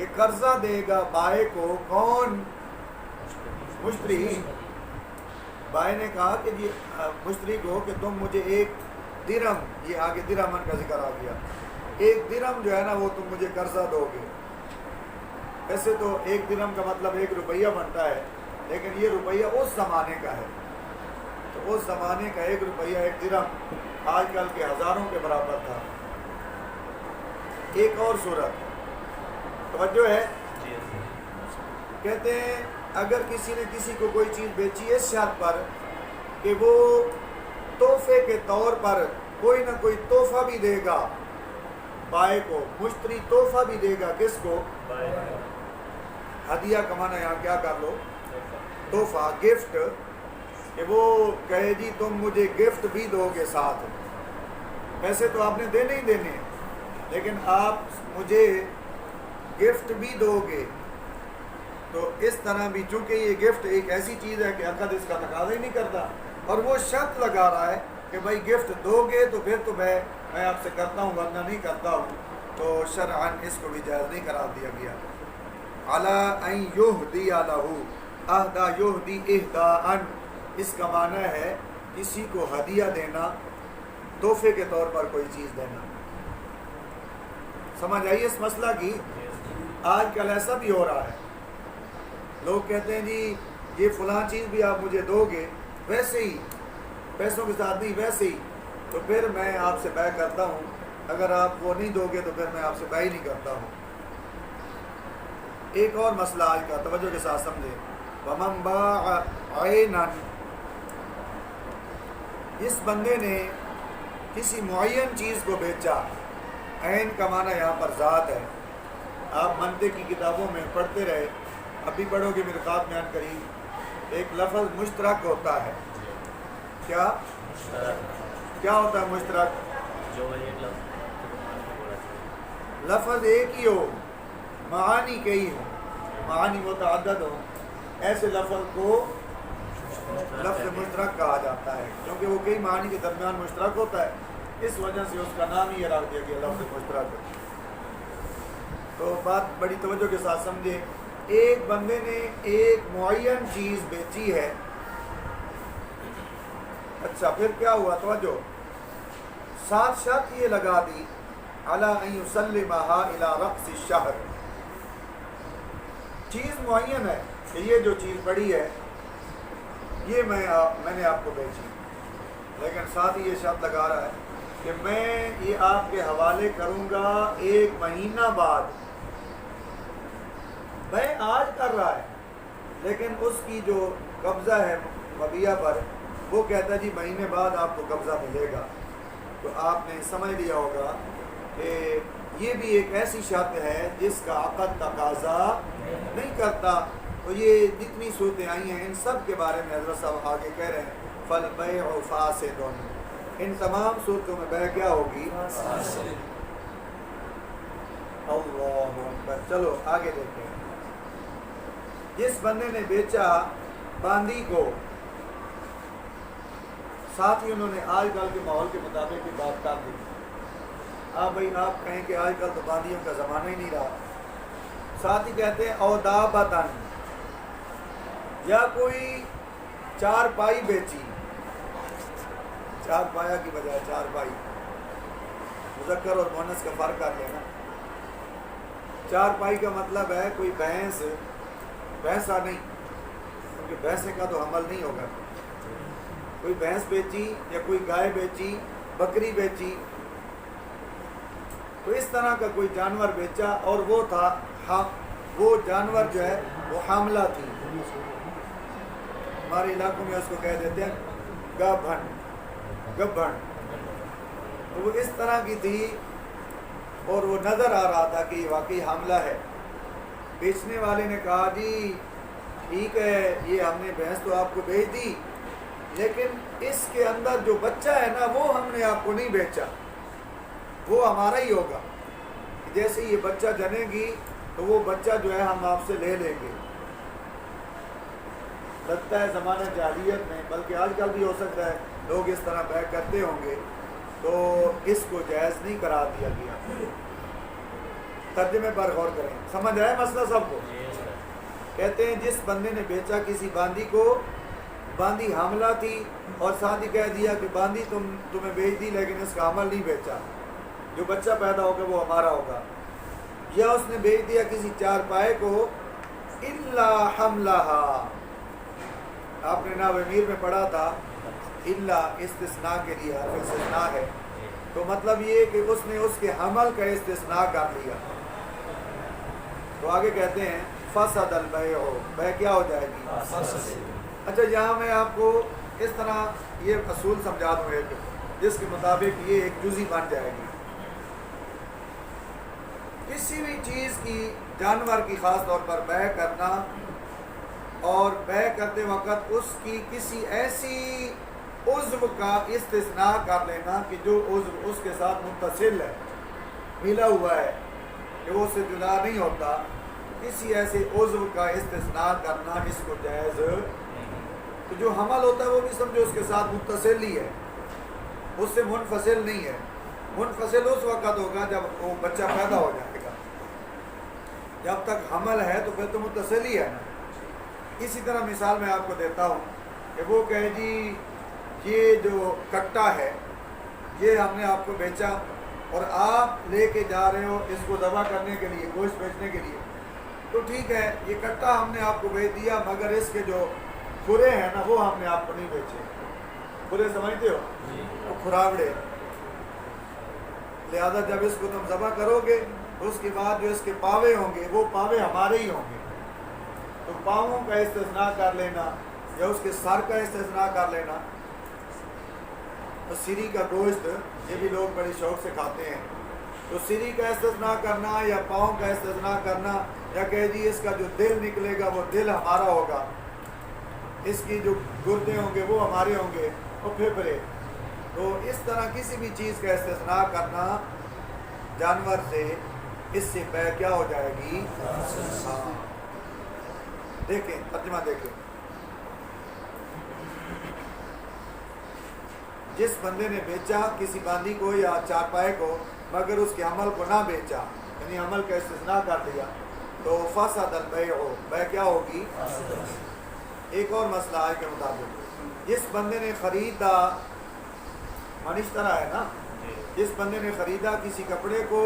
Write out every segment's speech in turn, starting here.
کہ قرضہ دے گا بائے کو کون؟ مشتری۔ بائے نے کہا کہ جی مشتری کو کہ تم مجھے 1 درہم، یہ آگے درہمن کا ذکر آ گیا، 1 درہم جو ہے نا وہ تم مجھے قرضہ دو گے۔ ایسے تو 1 درہم کا مطلب 1 روپیہ بنتا ہے، لیکن یہ روپیہ اس زمانے کا ہے، تو اس زمانے کا 1 روپیہ 1 درہم آج کل کے ہزاروں کے برابر تھا۔ ایک اور صورت توجہ ہے، کہتے ہیں اگر کسی نے کسی کو کوئی چیز بیچی ہے اس شرط پر کہ وہ تحفے کے طور پر کوئی نہ کوئی تحفہ بھی دے گا بائے کو، مشتری تحفہ بھی دے گا کس کو؟ ہدیہ کمانا یہاں کیا کر لو، تحفہ، گفٹ، کہ وہ کہے جی تم مجھے گفٹ بھی دو گے ساتھ، پیسے تو آپ نے دینے ہی دینے ہیں لیکن آپ مجھے گفٹ بھی دو گے۔ تو اس طرح بھی چونکہ یہ گفٹ ایک ایسی چیز ہے کہ عقد اس کا تقاضا ہی نہیں کرتا، اور وہ شرط لگا رہا ہے کہ بھائی گفٹ دو گے تو پھر تو میں آپ سے کرتا ہوں ورنہ نہیں کرتا ہوں، تو شرعاً اس کو بھی جائز نہیں قرار دیا گیا۔ عَلَىٰ أَن يُهْدِيَ لَهُ اہدا یہدی اہداءً، اس کا معنی ہے کسی کو ہدیہ دینا، تحفے کے طور پر کوئی چیز دینا۔ سمجھ آئیے اس مسئلہ کی؟ آج کل ایسا بھی ہو رہا ہے، لوگ کہتے ہیں جی یہ فلاں چیز بھی آپ مجھے دو گے، ویسے ہی پیسوں کے ساتھ نہیں ویسے ہی، تو پھر میں آپ سے بیع کرتا ہوں، اگر آپ وہ نہیں دو گے تو پھر میں آپ سے بیع ہی نہیں کرتا ہوں۔ ایک اور مسئلہ آج کا توجہ کے ساتھ سمجھیں، وَمَن بَاعَ عَيْنًا، جس بندے نے کسی معین چیز کو بیچا، عین کا معنی یہاں پر ذات ہے، آپ منطق کی کتابوں میں پڑھتے رہے، ابھی پڑھو گے مرقات میں عن قریب، ایک لفظ مشترک ہوتا ہے، کیا ہوتا ہے مشترک؟ لفظ ایک ہی ہو، معانی کئی ہوں، معانی متعدد ہو، ایسے لفظ کو لفظ مشترک کہا جاتا ہے، کیونکہ وہ کئی معانی کے درمیان مشترک ہوتا ہے، اس وجہ سے اس کا نام ہی رکھ دیا گیا لفظ مشترک۔ تو بات بڑی توجہ کے ساتھ سمجھیں، ایک بندے نے ایک معین چیز بیچی ہے، اچھا پھر کیا ہوا توجہ، ساتھ شرط یہ لگا دی علی ان یسلمها الی رأس الشہر، چیز معین ہے کہ یہ جو چیز پڑی ہے یہ میں نے آپ کو بیچی، لیکن ساتھ ہی یہ شرط لگا رہا ہے کہ میں یہ آپ کے حوالے کروں گا 1 مہینہ بعد، میں آج کر رہا ہے لیکن اس کی جو قبضہ ہے مبیعہ پر وہ کہتا ہے جی مہینے بعد آپ کو قبضہ ملے گا۔ تو آپ نے سمجھ لیا ہوگا کہ یہ بھی ایک ایسی شرط ہے جس کا عقد تقاضا نہیں کرتا، تو یہ جتنی صورتیں آئی ہیں ان سب کے بارے میں حضرت صاحب آگے کہہ رہے ہیں فَالْبَيْعُ فَاسِدٌ، ان تمام صورتوں میں بیع کیا ہوگی؟ اللہ اکبر۔ چلو آگے دیکھیں، جس بندے نے بیچا باندی کو، ساتھ ہی انہوں نے آج کل کے ماحول کے مطابق کی بات کر دی، بھائی آپ کہیں کہ آج کل تو باندیوں کا زمانہ ہی نہیں رہا، ساتھ ہی کہتے ہیں او دابتن، یا کوئی 4 پائی بیچی، 4 پایا کی بجائے 4 پائی، مذکر اور مؤنث کا فرق کر لینا، 4 پائی کا مطلب ہے کوئی بھینسا نہیں، کیونکہ بھینسے کا تو حمل نہیں ہوگا، کوئی بھینس بیچی یا کوئی گائے بیچی، بکری بیچی، تو اس طرح کا کوئی جانور بیچا، اور وہ تھا وہ جانور جو ہے وہ حاملہ تھی، ہمارے علاقوں میں اس کو کہہ دیتے ہیں گبھن، تو وہ اس طرح کی تھی اور وہ نظر آ رہا تھا کہ یہ واقعی حاملہ ہے۔ بیچنے والے نے کہا جی ٹھیک ہے یہ ہم نے بھینس تو آپ کو بیچ دی، لیکن اس کے اندر جو بچہ ہے نا وہ ہم نے آپ کو نہیں بیچا، وہ ہمارا ہی ہوگا، جیسے یہ بچہ جنے گی تو وہ بچہ جو ہے ہم آپ سے لے لیں گے۔ لگتا ہے زمانہ جاہلیت میں، بلکہ آج کل بھی ہو سکتا ہے لوگ اس طرح بیع کرتے ہوں گے، تو اس کو جائز نہیں قرار دیا گیا۔ ترجمے پر غور کریں. سمجھ آیا مسئلہ سب کو؟ کہتے ہیں جس بندے نے بیچا کسی باندی کو، باندی حاملہ تھی اور ساتھ ہی کہہ دیا کہ باندی تمہیں بیچ دی لیکن اس کا حمل نہیں بیچا، جو بچہ پیدا ہوگا وہ ہمارا ہوگا. یا اس نے بیچ دیا کسی چارپائے کو، الا حملہا، آپ نے ناو امیر میں پڑھا تھا الا استثناء کے لیے حرف استثناء ہے، تو مطلب یہ کہ اس نے اس کے حمل کا استثناء کر لیا. تو آگے کہتے ہیں فسد البیع، بیع کیا ہو جائے گی؟ اچھا یہاں میں آپ کو اس طرح یہ اصول سمجھا دوں ایک، جس کے مطابق یہ ایک جزی بن جائے گی. کسی بھی چیز کی، جانور کی خاص طور پر بیع کرنا، اور بیع کرتے وقت اس کی کسی ایسی عضو کا استثناء کر لینا کہ جو عضو اس کے ساتھ متصل ہے، ملا ہوا ہے، کہ وہ اس سے جدا نہیں ہوتا، کسی ایسے عضو کا استثناء کرنا اس کو جائز. تو جو حمل ہوتا ہے وہ بھی سمجھو اس کے ساتھ متصل ہی ہے، اس سے منفصل نہیں ہے. منفصل اس وقت ہوگا جب وہ بچہ پیدا ہو جائے گا، جب تک حمل ہے تو پھر تو متصل ہی ہے نا. اسی طرح مثال میں آپ کو دیتا ہوں کہ وہ کہے جی یہ جو کٹا ہے یہ ہم نے آپ کو بیچا اور آپ لے کے جا رہے ہو اس کو ذبح کرنے کے لیے، گوشت بیچنے کے لیے، تو ٹھیک ہے یہ کٹا ہم نے آپ کو بیچ دیا، مگر اس کے جو کھرے ہیں نا وہ ہم نے آپ کو نہیں بیچے. کھرے سمجھتے ہو؟ وہ کھراوڑے. لہذا جب اس کو تم ذبح کرو گے اس کے بعد جو اس کے پاوے ہوں گے وہ پاوے ہمارے ہی ہوں گے. تو پاؤں کا استثناء کر لینا یا اس کے سر کا استثناء کر لینا. تو سری کا گوشت یہ بھی لوگ بڑے شوق سے کھاتے ہیں، تو سری کا استثناء کرنا یا پاؤں کا استثناء کرنا، یا کہ جی اس کا جو دل نکلے گا وہ دل ہمارا ہوگا، اس کی جو گردے ہوں گے وہ ہمارے ہوں گے، اور پھیپھڑے. تو اس طرح کسی بھی چیز کا استثناء کرنا جانور سے، اس سے بیع کیا ہو جائے گی؟ دیکھیں ترجمہ دیکھیں. جس بندے نے بیچا کسی باندی کو یا چارپائے کو مگر اس کے حمل کو نہ بیچا، یعنی حمل کا استثناء کر دیا، تو فسد البیع، بیع کیا ہوگی؟ ایک اور مسئلہ آئے کے مطابق، جس بندے نے خریدا، منشترا ہے نا، جس بندے نے خریدا کسی کپڑے کو،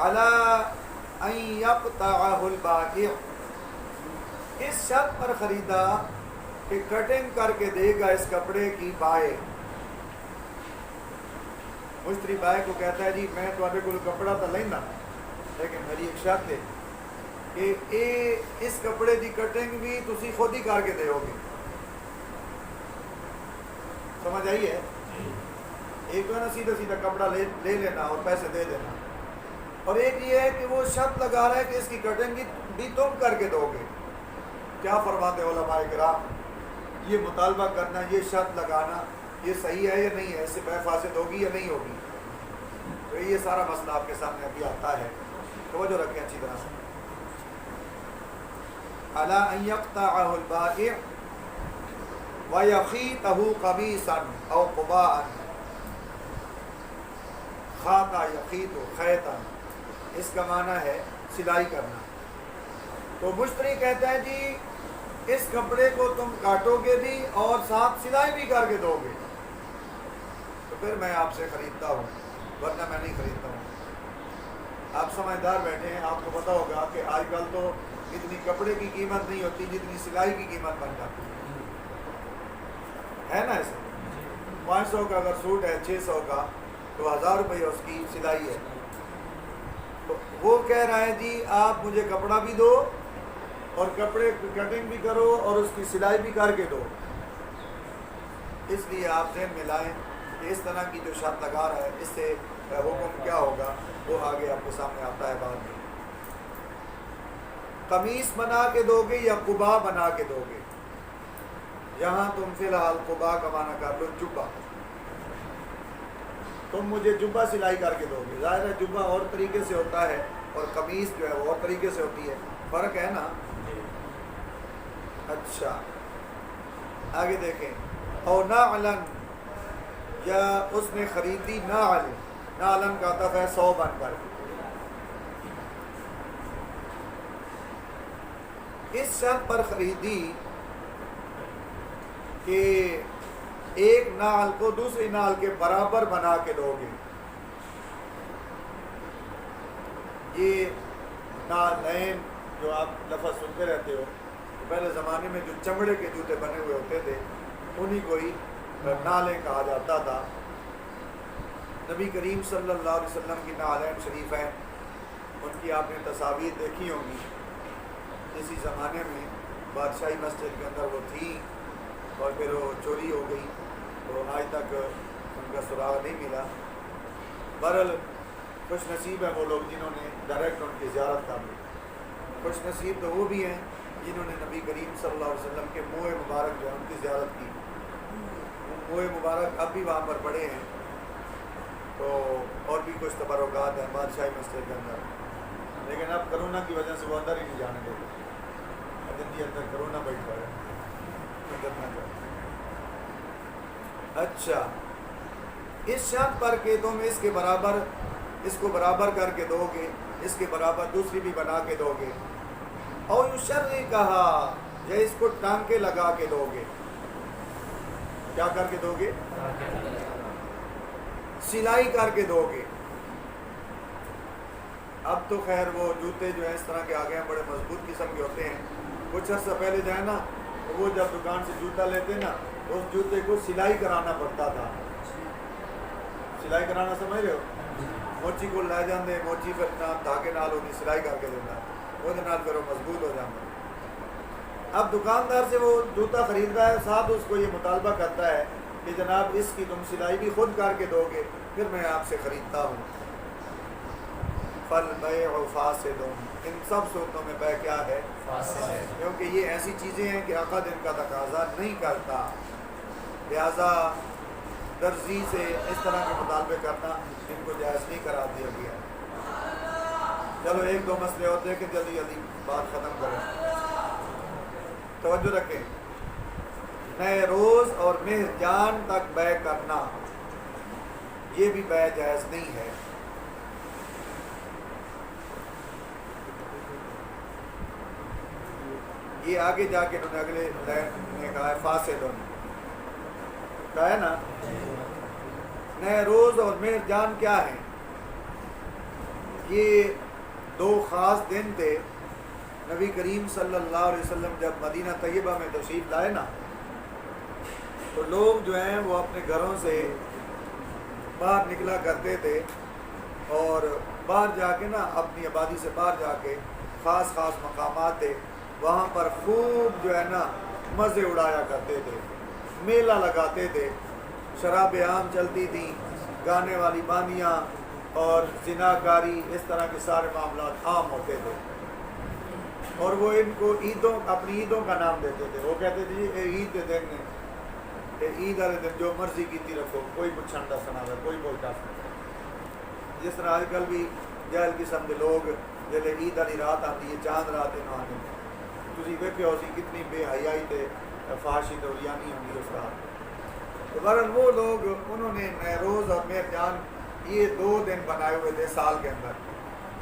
علی ان یقطعہ البائع، اس شرط پر خریدا کہ کٹنگ کر کے دے گا اس کپڑے کی بائع. مشتری بائع کو کہتا ہے جی میں تھوڑے کو کپڑا تو لینا لیکن میری ایک شرط ہے کہ اس کپڑے دی کٹنگ بھی تسی خود ہی کر کے دے ہوگے. سمجھ آئی ہے؟ ایک تو نا سیدھا سیدھا کپڑا لے لینا اور پیسے دے دینا، اور ایک یہ ہے کہ وہ شرط لگا رہا ہے کہ اس کی کٹنگ بھی تم کر کے دو گے. کیا فرماتے علماء کرام؟ یہ مطالبہ کرنا، یہ شرط لگانا، یہ صحیح ہے یا نہیں ہے؟ اس سے بیع فاسد ہوگی یا نہیں ہوگی؟ تو یہ سارا مسئلہ آپ کے سامنے ابھی آتا ہے، توجہ رکھیں اچھی طرح سے. علی ان یقطعہ البائع ویخیطہ قمیصا او قباء، خاطا یخیط خیطا، اس کا معنی ہے سلائی کرنا. تو مشتری کہتا ہے جی اس کپڑے کو تم کاٹو گے بھی اور ساتھ سلائی بھی کر کے دو گے، تو پھر میں آپ سے خریدتا ہوں، ورنہ میں نہیں خریدتا ہوں. آپ سمجھدار بیٹھے ہیں، آپ کو پتہ ہوگا کہ آج کل تو اتنی کپڑے کی قیمت نہیں ہوتی جتنی سلائی کی قیمت بن جاتی ہے نا. ایسے 500 کا اگر سوٹ ہے 600 کا تو 1000 روپے اس کی سلائی ہے. تو وہ کہہ رہا ہے جی آپ مجھے کپڑا بھی دو اور کپڑے کی کٹنگ بھی کرو اور اس کی سلائی بھی کر کے دو. اس لیے آپ ذہن میں لائیں کہ اس طرح کی جو شرط لگا رہا ہے اس سے حکم کیا ہوگا وہ آگے آپ کے سامنے آتا ہے بعد میں. قمیص بنا کے دو گے یا قبا بنا کے دو گے؟ یہاں تم فی الحال قبا کا معنی کر لو جبہ. تم مجھے جبہ سلائی کر کے دو گے. ظاہر ہے جبہ اور طریقے سے ہوتا ہے اور قمیص جو ہے وہ اور طریقے سے ہوتی ہے، فرق ہے نا. اچھا آگے دیکھیں. اور نعلن، یا اس نے خریدی نعل، نعلن کا عطف ہے صوبن پر. اس شرط پر خریدی کہ ایک نال کو دوسری نال کے برابر بنا کے دو گے. یہ نالین جو آپ لفظ سنتے رہتے ہو، پہلے زمانے میں جو چمڑے کے جوتے بنے ہوئے ہوتے تھے انہی کو ہی نالیں کہا جاتا تھا. نبی کریم صلی اللہ علیہ وسلم کی نالین شریف ہیں، ان کی آپ نے تصاویر دیکھی ہوں گی. اسی زمانے میں بادشاہی مسجد کے اندر وہ تھی اور پھر وہ چوری ہو گئی، تو آج تک ان کا سراغ نہیں ملا. بہرحال خوش نصیب ہیں وہ لوگ جنہوں نے ڈائریکٹ ان کی زیارت کر لی. خوش نصیب تو وہ بھی ہیں جنہوں نے نبی کریم صلی اللہ علیہ وسلم کے منہ مبارک جو ہے ان کی زیارت کی. منہ مبارک اب بھی وہاں پر پڑے ہیں. تو اور بھی کچھ تبرکات ہیں بادشاہی مسجد کے اندر، لیکن اب کرونا کی وجہ سے وہ اندر ہی نہیں جانے دیتے. اندر کرونا بیٹھا ہے، اندر نہ جائے. اچھا، اس شرط پر کہ تم اس کے برابر اس کو برابر کر کے دو گے، اس کے برابر دوسری بھی بنا کے دو گے. اور یشرع کہا، یا اس کو ٹانکے لگا کے دو گے. کیا کر کے دو گے؟ سلائی کر کے دو گے. اب تو خیر وہ جوتے جو ہیں اس طرح کے آگے ہیں، بڑے مضبوط قسم کے ہوتے ہیں. کچھ عرصہ پہلے جو ہے نا، وہ جب دکان سے جوتا لیتے نا تو اس جوتے کو سلائی کرانا پڑتا تھا. سلائی کرانا سمجھ رہے ہو؟ موچی کو لے جاندے، موچی پھر دھاگے نال ہوتی سلائی کر کے دینا، وہ نال پھر وہ مضبوط ہو جاتا. اب دکاندار سے وہ جوتا خرید رہا ہے، ساتھ اس کو یہ مطالبہ کرتا ہے کہ جناب اس کی تم سلائی بھی خود کر کے دو گے، پھر میں آپ سے خریدتا ہوں. فالبیع فاسد، ان سب صورتوں میں بیع کیا ہے؟ فاسد ہے، کیونکہ یہ ایسی چیزیں ہیں کہ عقد ان کا تقاضا نہیں کرتا. لہذا درزی سے اس طرح کے مطالبے کرنا ان کو جائز نہیں قرار دیا گیا. چلو ایک دو مسئلے اور دیکھیں، جلدی جلدی بات ختم کریں. توجہ رکھیں، نئے روز اور مہر جان تک بیع کرنا یہ بھی بیع جائز نہیں ہے. یہ آگے جا کے انہوں نے اگلے لائن میں کہا ہے فاسد کہا ہے نا. نئے روز اور مہر جان کیا ہیں؟ یہ دو خاص دن تھے. نبی کریم صلی اللہ علیہ وسلم جب مدینہ طیبہ میں تشریف لائے نا، تو لوگ جو ہیں وہ اپنے گھروں سے باہر نکلا کرتے تھے اور باہر جا کے نا اپنی آبادی سے باہر جا کے خاص خاص مقامات تھے وہاں پر خوب جو ہے نا مزے اڑایا کرتے تھے، میلہ لگاتے تھے، شراب عام چلتی تھیں، گانے والی باندیاں اور زناکاری، اس طرح کے سارے معاملات عام ہوتے تھے. اور وہ ان کو اپنی عیدوں کا نام دیتے تھے. وہ کہتے تھے جی عید کے دن عید والے دن جو مرضی کیتی رکھو، کوئی پچھانڈا سنا رہا، کوئی بولتا سنا. جس طرح آج کل بھی جہل قسم کے لوگ جیسے عید والی رات آتی ہے، چاند رات آنے تھی ویکھے ہو سی کتنی بے حیائی تے فحاشی تو یعنی ہوں گی اس رات. تو بہرحال وہ لوگ انہوں نے نیروز اور مہر جان یہ 2 دن بنائے ہوئے تھے سال کے اندر.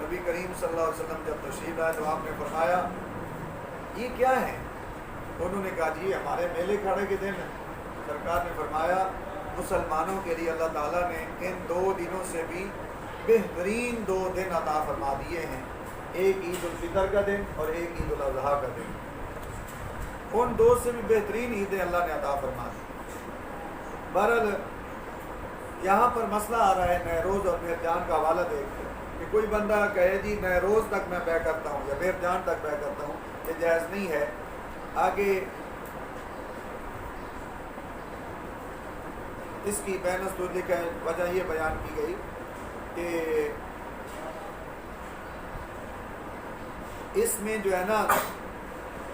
نبی کریم صلی اللہ علیہ وسلم جب تشریف لائے تو آپ نے فرمایا یہ کیا ہے؟ انہوں نے کہا جی ہمارے میلے کھاڑے کے دن ہیں. سرکار نے فرمایا مسلمانوں کے لیے اللہ تعالیٰ نے ان 2 دنوں سے بھی بہترین 2 دن عطا فرما دیے ہیں، ایک عید الفطر کا دن اور ایک عید الاضحیٰ کا دن. ان 2 سے بھی بہترین عیدیں اللہ نے عطا فرما دی. بہرحال یہاں پر مسئلہ آ رہا ہے نیروز اور مہر جان کا حوالہ دیکھ کے کہ کوئی بندہ کہے جی نیروز تک میں بیع کرتا ہوں یا مہر جان تک بیع کرتا ہوں، یہ جائز نہیں ہے. آگے اس کی بینس تو وجہ یہ بیان کی گئی کہ اس میں جو ہے نا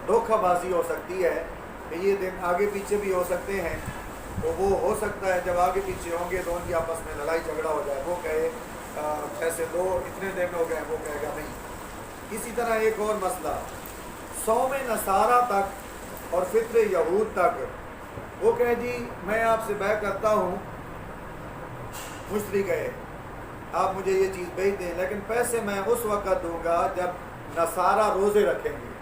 دھوکہ بازی ہو سکتی ہے کہ یہ دن آگے پیچھے بھی ہو سکتے ہیں. تو وہ ہو سکتا ہے جب آگے پیچھے ہوں گے تو ان کی آپس میں لڑائی جھگڑا ہو جائے، وہ کہے ایسے 2 اتنے دن ہو گئے، وہ کہے گا نہیں. اسی طرح ایک اور مسئلہ صوم نصارہ تک اور فطر یہود تک، وہ کہے جی میں آپ سے بیع کرتا ہوں، مشتری کہے آپ مجھے یہ چیز بیچ دیں لیکن پیسے میں اس وقت دوں گا جب نصارہ روزے رکھیں گے.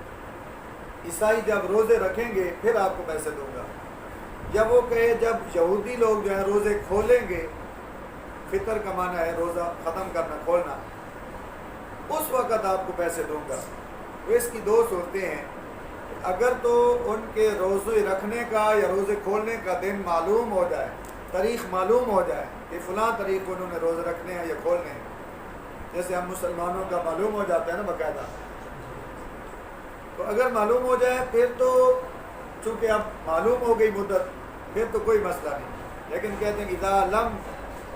عیسائی جب روزے رکھیں گے پھر آپ کو پیسے دوں گا. جب وہ کہے جب یہودی لوگ جو ہیں روزے کھولیں گے، فطر کا معنی ہے روزہ ختم کرنا، کھولنا، اس وقت آپ کو پیسے دوں گا. تو اس کی دو صورتیں ہیں. اگر تو ان کے روزے رکھنے کا یا روزے کھولنے کا دن معلوم ہو جائے، تاریخ معلوم ہو جائے کہ فلاں تاریخ کو انہوں نے روزے رکھنے ہیں یا کھولنے ہیں، جیسے ہم مسلمانوں کا معلوم ہو جاتا ہے نا باقاعدہ، تو اگر معلوم ہو جائے پھر تو چونکہ اب معلوم ہو گئی مدت، پھر تو کوئی مسئلہ نہیں. لیکن کہتے ہیں اذا لم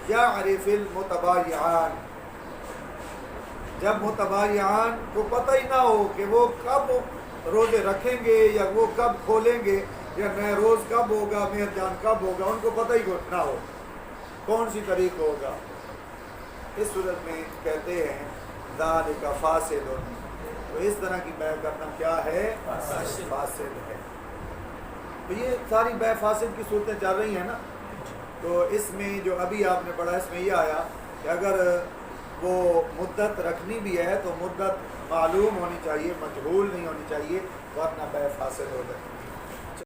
یعرف المتبایعان، جب متبایعان کو پتہ ہی نہ ہو کہ وہ کب روزے رکھیں گے یا وہ کب کھولیں گے یا روز کب ہوگا، مہر جان کب ہوگا، ان کو پتہ ہی نہ ہو کون سی تاریخ ہوگا، اس صورت میں کہتے ہیں ذالک فاسد. تو اس طرح کی بیع کرنا کیا ہے؟ فاسد ہے. تو یہ ساری بیع فاسد کی صورتیں چل رہی ہیں نا. تو اس میں جو ابھی آپ نے پڑھا اس میں یہ آیا کہ اگر وہ مدت رکھنی بھی ہے تو مدت معلوم ہونی چاہیے، مجہول نہیں ہونی چاہیے، ورنہ بیع فاسد ہو جائے.